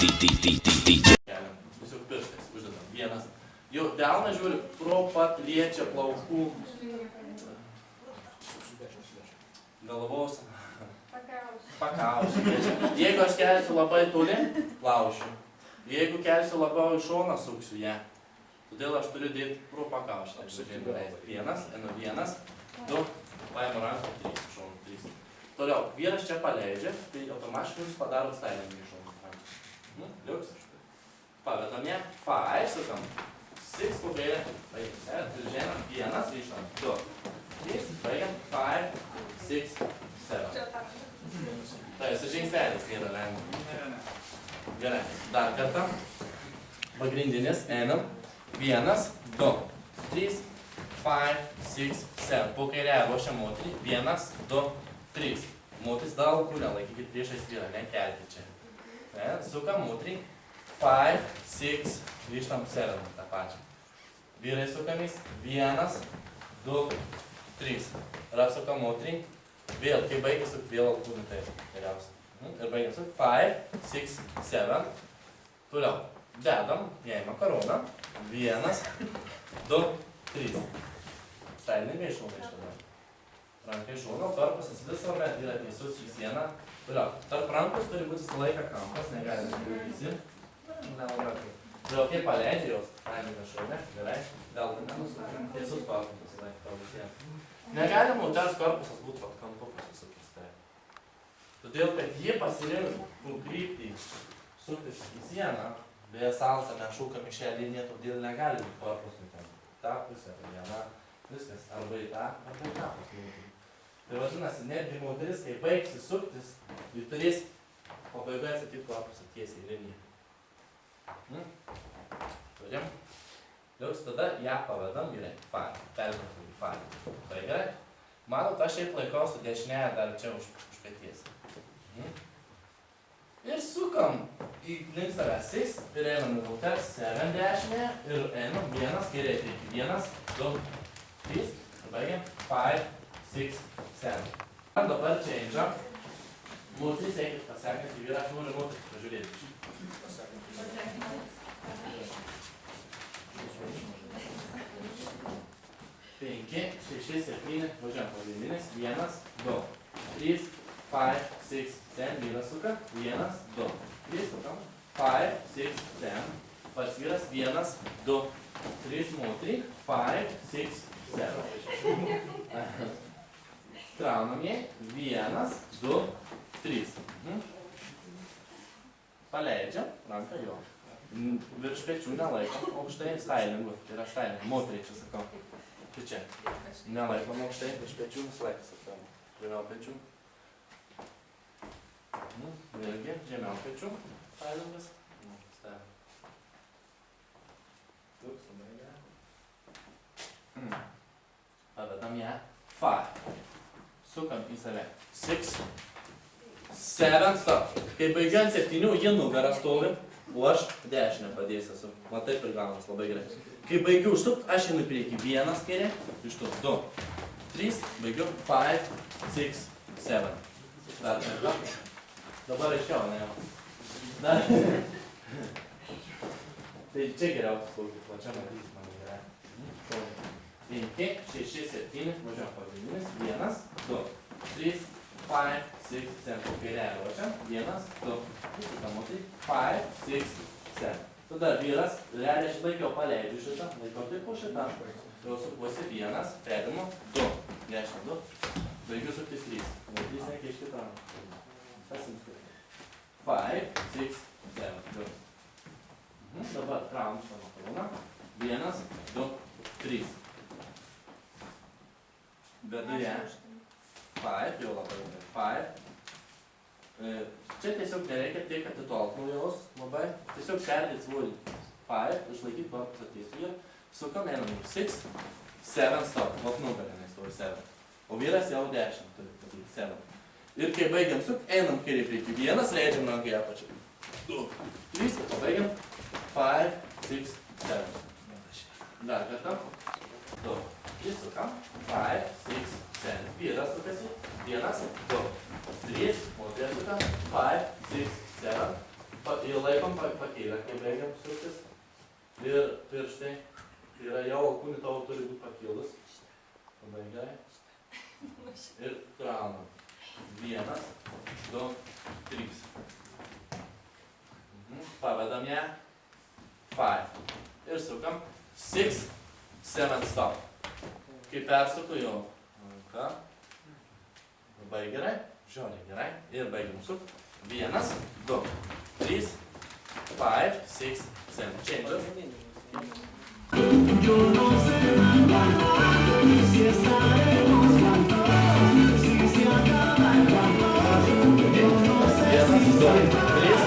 Tiesiog pirštais uždedam. Vienas. Jau delną žiūri, pro pat liečia plaukų. Galvos. Pakaušiu. Jeigu aš kelsiu labai toli, laušiu. Jeigu kelsiu labiau į šoną, suksiu ją. Todėl aš turiu dėti pro pakaušį. Vienas, vienas, du, paimu ranką, trys, šoną, trys. Toliau, vyras čia paleidžia, tai automatiškai jūs padaro stailingą į šoną. Liuks. Pavedam ją, 5, sukam. 6, pabėlė, žemėm, vienas, grįžtam, 2, 3, baigiam, 5, 6, 7. Tai, su žingsnelis nėra lengva. Gerai, dar kartą. Pagrindinis, einam. 1, 2, 3, 5, 6, 7. Po kairę ruošiam moterį. 1, 2, 3. Moteris dar kūnę laikykit priešais vyrą, nekelti čia. Sukam moterį. 5, 6, grįžtam 7 tą pačią. Vyrai sukamys. 1, 2, 3. Ir apsukam moterį. Vėl, kai baigėsi, vėl kūnį taip, geriausia. Ir baigėsi 5, 6, 7. Toliau. Dedam, jai makaroną. 1, 2, 3. Stailingai šauna iš tada. Rankai šauna, tarpusas visuomet yra teisus į sieną. Toliau. Tarp rankos turi būti visą laiką kampas, negalime būti. Toliau, kai paleidžia jos, stailingai šauna, gerai. Gal tai nenusukam, teisus korpusas visą laiką tau visiems. Negali moters korpusas būti pat kampu pasisukęs taip. Todėl, kad jie pasirinktų kryptį suktis į sieną, beje salsa mes šūkam į šią liniją, todėl negali būti korpusui ten. Ta pusė, viena, viskas, arba į tą, arba į tą pusę. Tai vadinasi, netgi moteris, kai baigsi suktis, ji turės pabaigoje atsakyti korpusą tiesiai į liniją. Turim. Liuks, tada ją pavedam, gerai, perkėsim į farį. Tai gerai. Matot, aš šiaip laikau su dešinėje dar čia už peties. Ir sukam į link savęs 6 ir einam į moters 7 dešinėje ir einam 1, kairė 1, 2, 3 ir baigiam 5, 6, 7. Dabar change. Moteris eikit pasekant į vyrą, aš noriu moteris pažiūrėti. 5, 6, 7, važiuojam pagrindinis, 1, 2, 3, 5, 6, 7, vyras suka, 1, 2, 3, sukam, 5, 6, 7, pats vyras, 1, 2, 3, moterį, 5, 6, 7. Traunam jai, 1, 2, 3. Paleidžiam, ranką jo. Virš pečių nelaikom, aukštai stylingu, tai yra stylingu, moteriai čia sakau. Tai čia, nelaikom aukštai, virš pečių, visą laiką sakau, žemiau pečių. Vėlgi, žemiau pečių, stylingas. Liuks, labai gerai. Pavedam ją, 5. Sukam į save, 6, 7, stop. Kai baigiu ant 7, ji nugarą stovi, o aš dešinę padėsiu esu. Va taip ir gaunas, labai gerai. Kai baigiu užsukt, aš einu prieki 1 kairė, iš to 2, 3, baigiu 5, 6, 7. Dar kartą. Dabar aiškiau, ne jau. Dar. Tai čia geriausias plaukis, va čia matys man gerai. 5, 6, 7, važiuojam pagrindinis, 1, 2, 3, 5, 6, 7. Kairė ruošiam, 1, 2, sukamutai, 5, 6, 7. Tada vyras, realiai aš laikiau paleidžiu šitą, laikau taip po šitą. Jau sukuosi 1, predimu, 2, dešinę 2, baigiu suktis 3. 3 reikia iš kitą. Pasim kitą. 5, 6, 7, 2. Dabar traum šitą makaroną. 1, 2, 3. Vedu ją. 5, jau labai gerai. 5. Čia tiesiog nereikia tiek atitolt nuo jos labai. Tiesiog perdėt svorį 5, išlaikyti korpusą tiesiai. Sukam, einam 6, 7, stop. Vot nugarė nestovi 7. O vyras jau 10 turi padaryti 7. Ir kai baigiam sukt, einam kairį prieki 1, leidžiam ranką į apačią. 2, 3, ir pabaigiam 5, 6, 7. Dar kartą. 2, 3, sukam. 5, 6, 7. Vyras sukasi. 1, 2, 3, moteris suka. 5, 6, 7. jį laikom pakėlę, kai baigiam suktis. Ir pirštai yra jau alkūnį tavo turi būti pakėlus. Labai gerai. Ir kraunam. 1, 2, 3. Pavedam ją. 5. Ir sukam. 6, 7, stop. Kai persuku jau. Ranka. Labai gerai. Žiauriai gerai. Ir baigiam sukt. 1, 2, 3, 5, 6, 7. Changes. Yo no sé si estaremos juntos, si se acaba el amor. Yo no sé si 1, 2,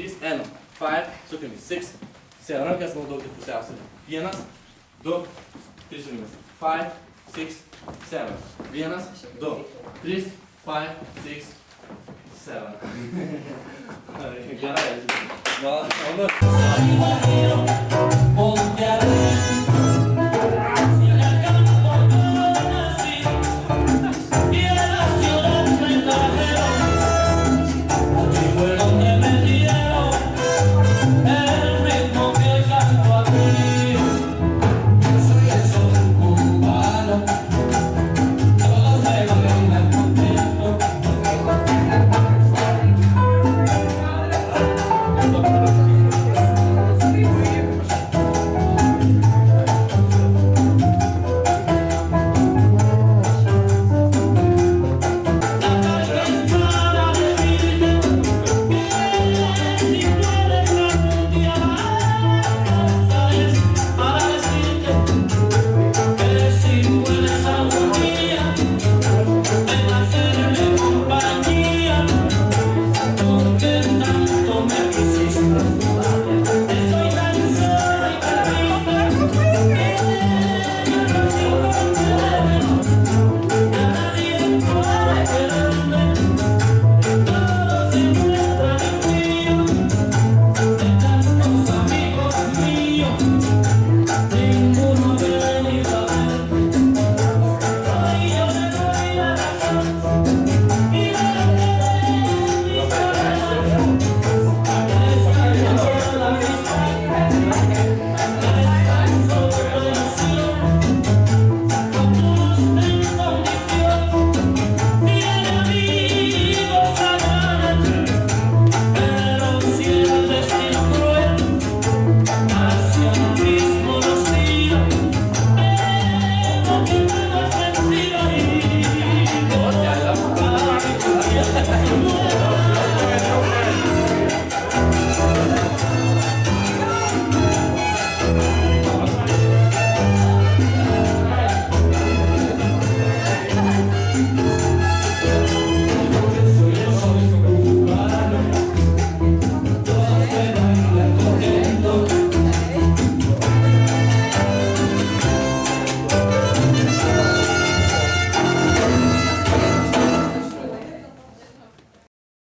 3, 4, 5, 6, 7, rankas naudokit pusiausvyrą. 1, 2, 3 jungimas. 5, 6, 7. 1, 2, 3, 5, 6, 7. Gerai. Malonu. Thank you.